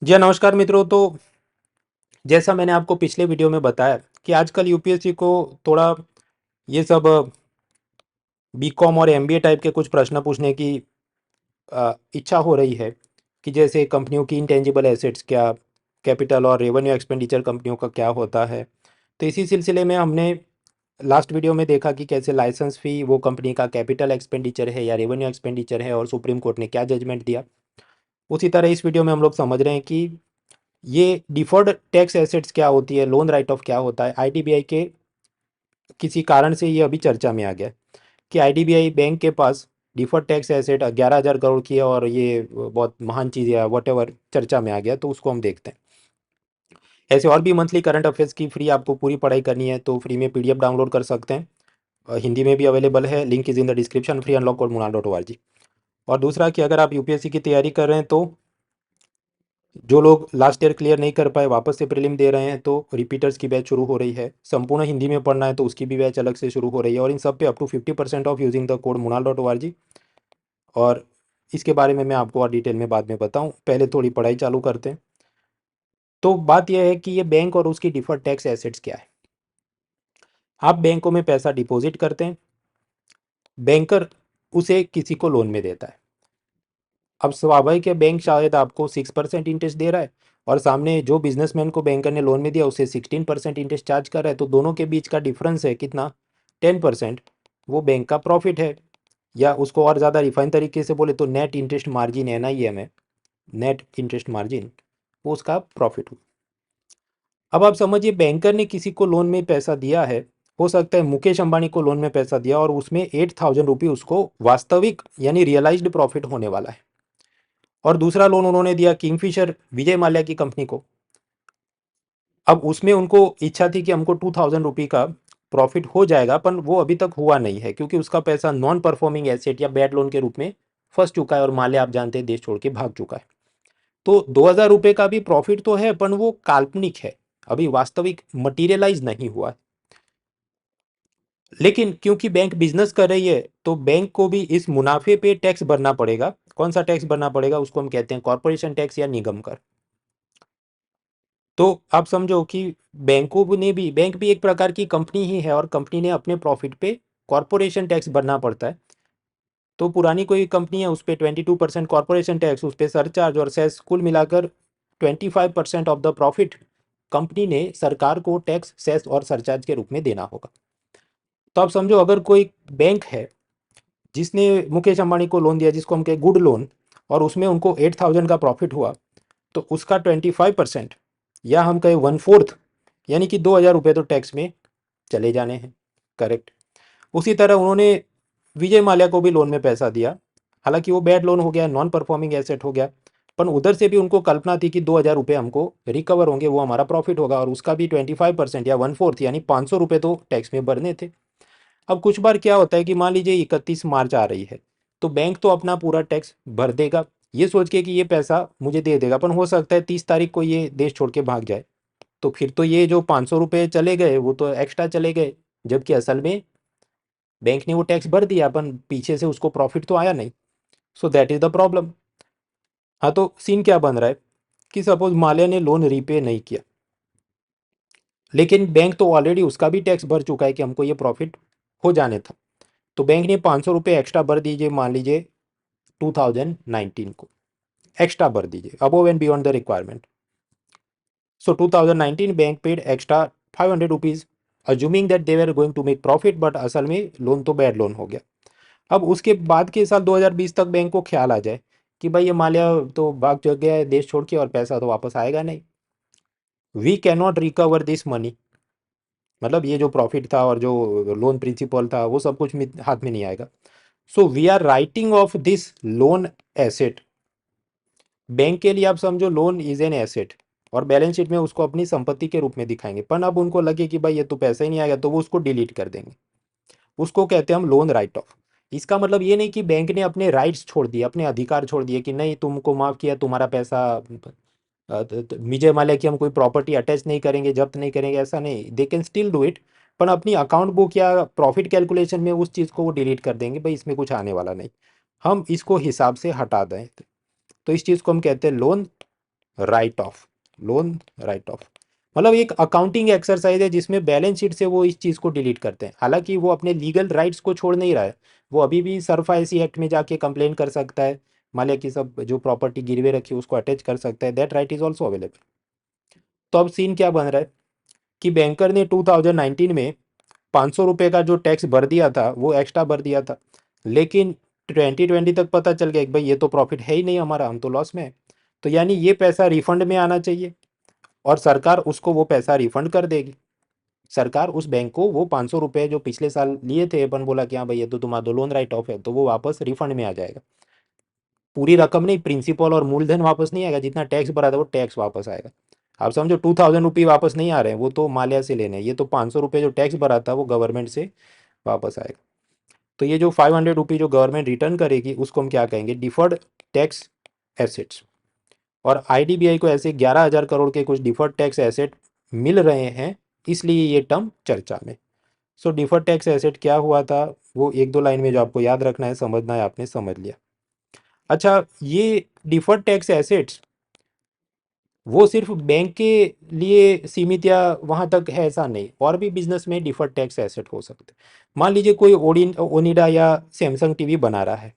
जी हाँ, नमस्कार मित्रों। तो जैसा मैंने आपको पिछले वीडियो में बताया कि आजकल यूपीएससी को थोड़ा ये सब बीकॉम और एमबीए टाइप के कुछ प्रश्न पूछने की इच्छा हो रही है कि जैसे कंपनियों की इंटेंजिबल एसेट्स क्या, कैपिटल और रेवेन्यू एक्सपेंडिचर कंपनियों का क्या होता है। तो इसी सिलसिले में हमने लास्ट वीडियो में देखा कि कैसे लाइसेंस फ़ी वो कंपनी का कैपिटल एक्सपेंडिचर है या रेवेन्यू एक्सपेंडिचर है और सुप्रीम कोर्ट ने क्या जजमेंट दिया। उसी तरह इस वीडियो में हम लोग समझ रहे हैं कि ये डिफर्ड टैक्स एसेट्स क्या होती है, लोन राइट ऑफ क्या होता है। आईडीबीआई के किसी कारण से ये अभी चर्चा में आ गया कि आईडीबीआई बैंक के पास डिफर्ड टैक्स एसेट 11,000 करोड़ की है और ये बहुत महान चीज़ है, वट एवर चर्चा में आ गया। तो उसको हम देखते हैं। ऐसे और भी मंथली करंट अफेयर्स की फ्री आपको पूरी पढ़ाई करनी है तो फ्री में पीडीएफ डाउनलोड कर सकते हैं। हिंदी में भी अवेलेबल है, link is in the description, free unlock code munal.org। और दूसरा कि अगर आप यूपीएससी की तैयारी कर रहे हैं तो जो लोग लास्ट ईयर क्लियर नहीं कर पाए वापस से प्रीलिम दे रहे हैं तो रिपीटर्स की बैच शुरू हो रही है। संपूर्ण हिंदी में पढ़ना है तो उसकी भी बैच अलग से शुरू हो रही है और इन सब पे up to 50% off using the code munal.org। और इसके बारे में मैं आपको और डिटेल में बाद में बताऊं, पहले थोड़ी पढ़ाई चालू करते हैं। तो बात यह है कि ये बैंक और उसकी डिफर्ड टैक्स एसेट्स क्या है। आप बैंकों में पैसा डिपॉजिट करते हैं, बैंकर उसे किसी को लोन में देता है। अब स्वाभाविक है, बैंक शायद आपको 6% इंटरेस्ट दे रहा है और सामने जो बिजनेसमैन को बैंकर ने लोन में दिया उसे 16% इंटरेस्ट चार्ज कर रहा है। तो दोनों के बीच का डिफरेंस है कितना, 10%। वो बैंक का प्रॉफिट है, या उसको और ज़्यादा रिफाइन तरीके से बोले तो नेट इंटरेस्ट मार्जिन, NIM है, नेट इंटरेस्ट मार्जिन, वो उसका प्रॉफिट हो। अब आप समझिए, बैंकर ने किसी को लोन में पैसा दिया है, हो सकता है मुकेश अंबानी को लोन में पैसा दिया और उसमें 8,000 रुपये उसको वास्तविक यानी रियलाइज्ड प्रॉफिट होने वाला है। और दूसरा लोन उन्होंने दिया किंगफिशर विजय माल्या की कंपनी को। अब उसमें उनको इच्छा थी कि हमको 2,000 रुपये का प्रॉफिट हो जाएगा, पर वो अभी तक हुआ नहीं है क्योंकि उसका पैसा नॉन परफॉर्मिंग एसेट या बैड लोन के रूप में फंस चुका है और माल्या आप जानते हैं देश छोड़ के भाग चुका है। तो 2,000 रुपये का भी प्रॉफिट तो है पर वो काल्पनिक है, अभी वास्तविक मटीरियलाइज नहीं हुआ है। लेकिन क्योंकि बैंक बिजनेस कर रही है तो बैंक को भी इस मुनाफे पे टैक्स भरना पड़ेगा। कौन सा टैक्स भरना पड़ेगा, उसको हम कहते हैं कॉर्पोरेशन टैक्स या निगम कर। तो आप समझो कि बैंकों ने भी, बैंक भी एक प्रकार की कंपनी ही है और कंपनी ने अपने प्रॉफिट पे कॉर्पोरेशन टैक्स भरना पड़ता है। तो पुरानी कोई कंपनी है उस पर 22% कॉर्पोरेशन टैक्स, उस पर सरचार्ज और सेस, कुल मिलाकर 25% ऑफ द प्रॉफिट कंपनी ने सरकार को टैक्स, सेस और सरचार्ज के रूप में देना होगा। तो आप समझो, अगर कोई बैंक है जिसने मुकेश अंबानी को लोन दिया जिसको हम कहें गुड लोन, और उसमें उनको 8,000 का प्रॉफिट हुआ, तो उसका 25% या हम कहें 1/4 यानी कि 2,000 रुपये तो टैक्स में चले जाने हैं। करेक्ट। उसी तरह उन्होंने विजय माल्या को भी लोन में पैसा दिया, हालांकि वो बैड लोन हो गया, नॉन परफॉर्मिंग एसेट हो गया, पर उधर से भी उनको कल्पना थी कि 2,000 रुपये हमको रिकवर होंगे, वो हमारा प्रॉफिट होगा और उसका भी 25% या 1/4 यानी 500 रुपये तो टैक्स में भरने थे। अब कुछ बार क्या होता है कि मान लीजिए 31 मार्च आ रही है, तो बैंक तो अपना पूरा टैक्स भर देगा ये सोच के कि ये पैसा मुझे दे देगा, पर हो सकता है 30 तारीख को ये देश छोड़ के भाग जाए। तो फिर तो ये जो 500 रुपये चले गए वो तो एक्स्ट्रा चले गए, जबकि असल में बैंक ने वो टैक्स भर दिया, अपन पीछे से उसको प्रॉफिट तो आया नहीं। So that is the problem. हाँ, तो सीन क्या बन रहा है कि सपोज माल्या ने लोन रीपे नहीं किया, लेकिन बैंक तो ऑलरेडी उसका भी टैक्स भर चुका है कि हमको ये प्रॉफिट हो जाने था। तो बैंक ने 500 रुपये एक्स्ट्रा भर दीजिए, मान लीजिए 2019 को एक्स्ट्रा भर दीजिए above and beyond the requirement. So 2019 bank paid extra 500 rupees, assuming that they were going to make profit, but असल में लोन तो बैड लोन हो गया। अब उसके बाद के साल 2020 तक बैंक को ख्याल आ जाए कि भाई ये माल्या तो भाग जग गया है देश छोड़ के और पैसा तो वापस आएगा नहीं, we can not recover this money, मतलब ये जो प्रॉफिट था और जो लोन प्रिंसिपल था वो सब कुछ हाथ में नहीं आएगा। So we are writing off this loan asset. Bank के लिए आप समझो लोन इज एन एसेट और बैलेंस शीट में उसको अपनी संपत्ति के रूप में दिखाएंगे, पर अब उनको लगे कि भाई ये तो पैसा ही नहीं आएगा तो वो उसको डिलीट कर देंगे। उसको कहते हैं हम लोन राइट ऑफ। इसका मतलब ये नहीं कि बैंक ने अपने राइट्स छोड़ दिए, अपने अधिकार छोड़ दिए कि नहीं तुमको माफ किया, तुम्हारा पैसा विजय माल्या की हम कोई प्रॉपर्टी अटैच नहीं करेंगे, जब्त नहीं करेंगे, ऐसा नहीं, they can still do it. पर अपनी अकाउंट बुक या प्रॉफिट कैलकुलेशन में उस चीज़ को वो डिलीट कर देंगे, भाई इसमें कुछ आने वाला नहीं, हम इसको हिसाब से हटा दें। तो इस चीज़ को हम कहते हैं loan right of, loan right of, मतलब एक अकाउंटिंग एक्सरसाइज है जिसमें बैलेंस शीट से वो इस चीज़ को डिलीट करते हैं। हालांकि वो अपने लीगल राइट्स को छोड़ नहीं रहा है, वो अभी भी सरफासी एक्ट में जाके कंप्लेन कर सकता है, मालिक की सब जो प्रॉपर्टी गिरवे रखी है उसको अटैच कर सकता है, that right is also available. तो अब सीन क्या बन रहा है कि बैंकर ने 2019 में 500 रुपये का जो टैक्स भर दिया था वो एक्स्ट्रा भर दिया था, लेकिन 2020 तक पता चल गया कि भाई ये तो प्रॉफिट है ही नहीं हमारा, हम तो लॉस में है। तो यानी ये पैसा रिफंड में आना चाहिए और सरकार उसको वो पैसा रिफंड कर देगी। सरकार उस बैंक को वो 500 रुपये जो पिछले साल लिए थे, अपन बोला कि हाँ भाई ये तो तुम्हारा तो लोन राइट ऑफ है, तो वो वापस रिफंड में आ जाएगा। पूरी रकम नहीं, प्रिंसिपल और मूलधन वापस नहीं आएगा, जितना टैक्स भरा था वो टैक्स वापस आएगा। आप समझो 2000 रुपये वापस नहीं आ रहे हैं, वो तो माल्या से लेने हैं, ये तो 500 रुपये जो टैक्स भरा था वो गवर्नमेंट से वापस आएगा। तो ये जो 500 रुपये जो गवर्नमेंट रिटर्न करेगी उसको हम क्या कहेंगे, डिफर्ड टैक्स एसेट्स। और आईडीबीआई को ऐसे 11,000 करोड़ के कुछ डिफर्ड टैक्स एसेट मिल रहे हैं, इसलिए ये टर्म चर्चा में। सो डिफर्ड टैक्स एसेट क्या हुआ था, वो एक दो लाइन में जो आपको याद रखना है, समझना है, आपने समझ लिया। अच्छा, ये डिफर्ड टैक्स एसेट्स वो सिर्फ बैंक के लिए सीमित या वहाँ तक है ऐसा नहीं, और भी बिजनेस में डिफर्ड टैक्स एसेट हो सकते हैं। मान लीजिए कोई ओनिडा या सैमसंग टीवी बना रहा है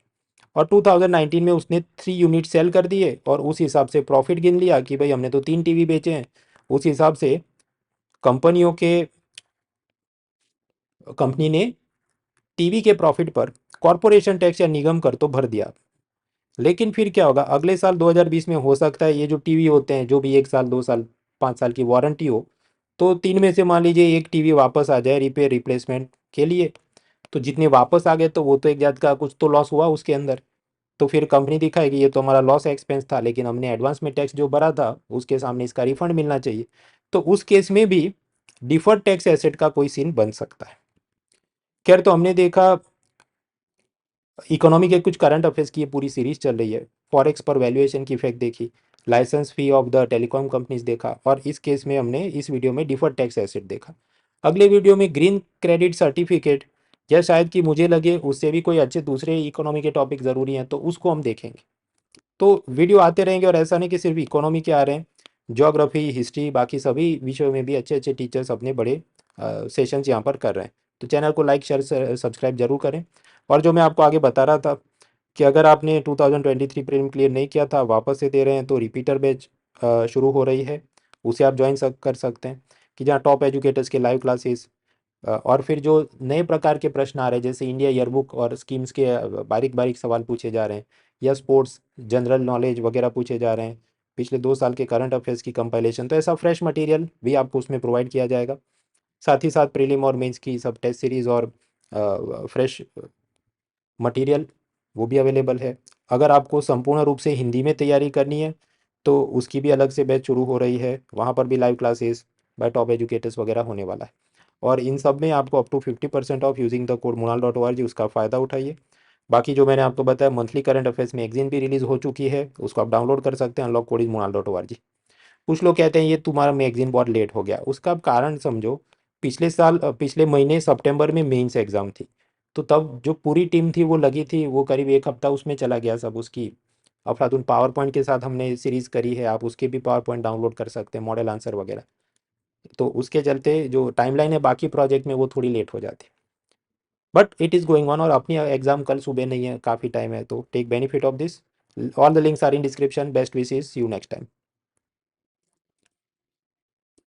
और 2019 में उसने 3 यूनिट सेल कर दिए और उस हिसाब से प्रॉफिट गिन लिया कि भाई हमने तो 3 टीवी बेचे हैं। उस हिसाब से कंपनियों के कंपनी ने टीवी के प्रॉफिट पर कॉरपोरेशन टैक्स या निगम कर तो भर दिया। लेकिन फिर क्या होगा, अगले साल 2020 में हो सकता है ये जो टीवी होते हैं, जो भी 1 साल 2 साल 5 साल की वारंटी हो, तो 3 में से मान लीजिए एक टीवी वापस आ जाए रिपेयर रिप्लेसमेंट के लिए। तो जितने वापस आ गए तो वो तो एक जात का कुछ तो लॉस हुआ उसके अंदर। तो फिर कंपनी दिखाएगी ये तो हमारा लॉस एक्सपेंस था, लेकिन हमने एडवांस में टैक्स जो भरा था उसके सामने इसका रिफंड मिलना चाहिए। तो उस केस में भी डिफर्ड टैक्स एसेट का कोई सीन बन सकता है। खैर, तो हमने देखा इकोनॉमी के कुछ करंट अफेयर्स की ये पूरी सीरीज चल रही है, फॉरेक्स पर वैल्यूएशन की इफेक्ट देखी, licence fee of the telecom companies देखा, और इस केस में हमने इस वीडियो में डिफर्ड टैक्स एसेट देखा। अगले वीडियो में ग्रीन क्रेडिट सर्टिफिकेट, या शायद कि मुझे लगे उससे भी कोई अच्छे दूसरे इकोनॉमी के टॉपिक ज़रूरी हैं तो उसको हम देखेंगे। तो वीडियो आते रहेंगे, और ऐसा नहीं कि सिर्फ इकोनॉमी के आ रहे हैं, ज्योग्राफी, हिस्ट्री, बाकी सभी विषयों में भी अच्छे अच्छे टीचर्स अपने बड़े सेशंस यहाँ पर कर रहे हैं। तो चैनल को लाइक शेयर सब्सक्राइब जरूर करें। और जो मैं आपको आगे बता रहा था कि अगर आपने 2023 प्रीलिम क्लियर नहीं किया था, वापस से दे रहे हैं, तो रिपीटर बैच शुरू हो रही है, उसे आप ज्वाइन कर सकते हैं, कि जहाँ टॉप एजुकेटर्स के लाइव क्लासेस और फिर जो नए प्रकार के प्रश्न आ रहे हैं, जैसे इंडिया ईयरबुक और स्कीम्स के बारीक बारीक सवाल पूछे जा रहे हैं, या स्पोर्ट्स जनरल नॉलेज वगैरह पूछे जा रहे हैं, पिछले 2 साल के करंट अफेयर्स की कंपाइलेशन, तो ऐसा फ्रेश मटेरियल भी आपको उसमें प्रोवाइड किया जाएगा। साथ ही साथ प्रीलिम और मेंस की सब टेस्ट सीरीज़ और फ्रेश मटेरियल वो भी अवेलेबल है। अगर आपको संपूर्ण रूप से हिंदी में तैयारी करनी है तो उसकी भी अलग से बैच शुरू हो रही है, वहाँ पर भी live classes by top educators वगैरह होने वाला है। और इन सब में आपको up to 50% off using the code munal.org, उसका फ़ायदा उठाइए। बाकी जो मैंने आपको बताया, मंथली करंट अफेयर्स मैगजीन भी रिलीज़ हो चुकी है, उसको आप डाउनलोड कर सकते हैं, अनलॉक कोड इज munal.org। कुछ लोग कहते हैं ये तुम्हारा मैगजीन बहुत लेट हो गया, उसका आप कारण समझो। पिछले साल पिछले महीने सितंबर में मेंस एग्ज़ाम थी, तो तब जो पूरी टीम थी वो लगी थी, वो करीब एक हफ्ता उसमें चला गया सब, उसकी अफलातून पावर पॉइंट के साथ हमने सीरीज़ करी है, आप उसके भी पावर पॉइंट डाउनलोड कर सकते हैं, मॉडल आंसर वगैरह। तो उसके चलते जो टाइमलाइन है बाकी प्रोजेक्ट में वो थोड़ी लेट हो जाती है, but it is going on. और अपनी एग्जाम कल सुबह नहीं है, काफ़ी टाइम है, तो take benefit of this. All the links are in description. Best wishes, see you next time.